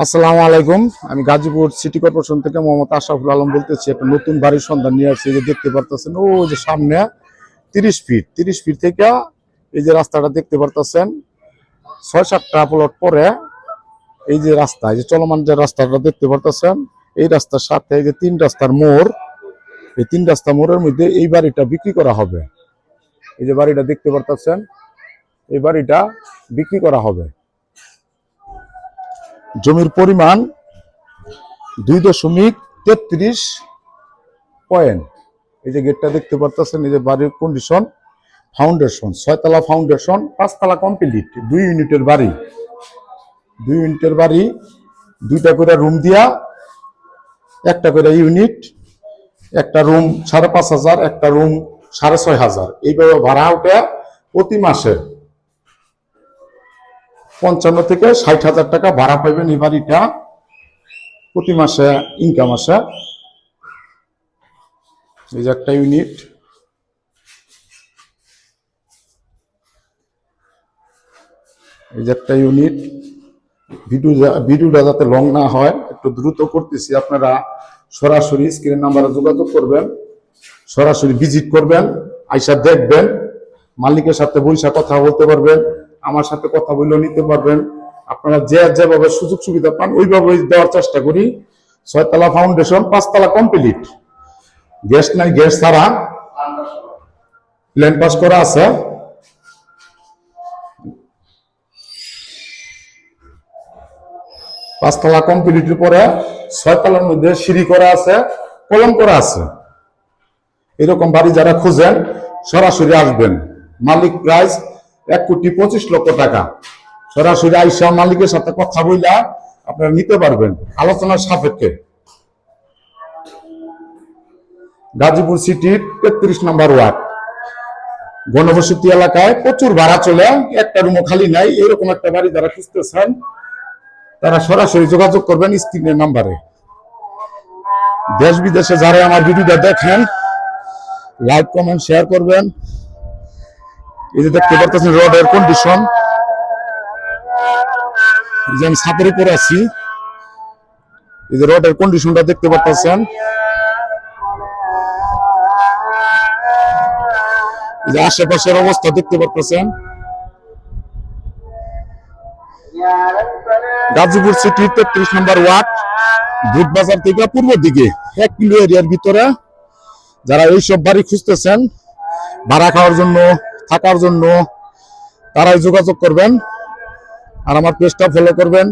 আসসালামু আলাইকুম। আমি গাজীপুর সিটি কর্পোরেশন থেকে মোহাম্মদ আশরাফুল আলম বলতেছি। একটা নতুন বাড়ির সন্ধান নিয়ে আসছি। যে দেখতে পারতেছেন ও যে সামনে 30 ফিট থেকে এই যে রাস্তাটা দেখতে পারতেছেন, 6-7টা প্লট পরে এই যে রাস্তা, এই যে চলমান যে রাস্তাটা দেখতে পারতেছেন, এই রাস্তার সাথে এই যে 3 রাস্তার মোড়, এই 3 রাস্তা মোড়ের মধ্যে এই বাড়িটা বিক্রি করা হবে। এই যে বাড়িটা দেখতে পারতেছেন, এই বাড়িটা বিক্রি করা হবে। জমির পরিমাণ 2.33 পয়েন্ট। এই যে গেটটা দেখতে পারতেছেন, এই যে বাড়ির কন্ডিশন, ফাউন্ডেশন 6 তলা ফাউন্ডেশন, 5 তলা কমপ্লিট, 2 ইউনিটের বাড়ি। 2 ইউনিটের বাড়ি, 2টা করে রুম দিয়া, একটা করে ইউনিট, একটা রুম 5,500, একটা রুম 6,500। এইভাবে ভাড়া ওঠে প্রতি মাসে 55 থেকে 60,000 টাকা ভাড়া পাইবেন। এই বাড়িটা প্রতি মাসে ইনকাম আসে। এই যে একটা ইউনিট, এই যে একটা ইউনিট। ভিডিওটা যাতে লং না হয়, একটু দ্রুত করতেছি। আপনারা সরাসরি স্ক্রিন নাম্বারে যোগাযোগ করবেন, সরাসরি ভিজিট করবেন, আইসা দেখবেন, মালিকের সাথে বইসা কথা বলতে পারবেন, আমার সাথে কথা বলেও নিতে পারবেন। আপনারা যেভাবে সুযোগ সুবিধা পান ওইভাবে দেওয়ার চেষ্টা করি। 6 তলা ফাউন্ডেশন, 5 তলা কমপ্লিট, গ্যাস নাই, গ্যাস ছাড়া, প্ল্যান পাস করা আছে। পাঁচতলা কমপ্লিটের পরে 6 তলার মধ্যে সিঁড়ি করা আছে, কলম করা আছে। এরকম বাড়ি যারা খুঁজেন সরাসরি আসবেন। মালিক প্রাইস 1,25,00,000 টাকা। সরাসরি আইসা মালিকের সাথে কথা বইলা আপনারা নিতে পারবেন আলোচনার সাপেক্ষে। গাজীপুর সিটির 33 নম্বর ওয়ার্ড, ঘনবসতি এলাকায় প্রচুর ভাড়া চলে, একটা রুমও খালি নাই। এরকম একটা বাড়ি যারা খুঁজতেছেন তারা সরাসরি যোগাযোগ করবেন স্ক্রিনের নাম্বারে। দেশ বিদেশে যারা আমার ভিডিওটা দেখেন, লাইক কমেন্ট শেয়ার করবেন। এই যে দেখতে পাচ্ছেন রোডের কন্ডিশন, যে আমি ছাদের উপরে আছি, এই যে রোডের কন্ডিশনটা দেখতে পাচ্ছেন। এই যে আশেপাশের অবস্থা দেখতে পাচ্ছেন। গাজীপুর সিটি 33 নম্বর ওয়ার্ড, বুট বাজার থেকে পূর্ব দিকে 1 কিলো এরিয়ার ভিতরে যারা এইসব বাড়ি খুঁজতেছেন ভাড়া খাওয়ার জন্য, থাকার জন্য, তারাই যোগাযোগ করবেন আর আমার পেজটা ফলো করবেন।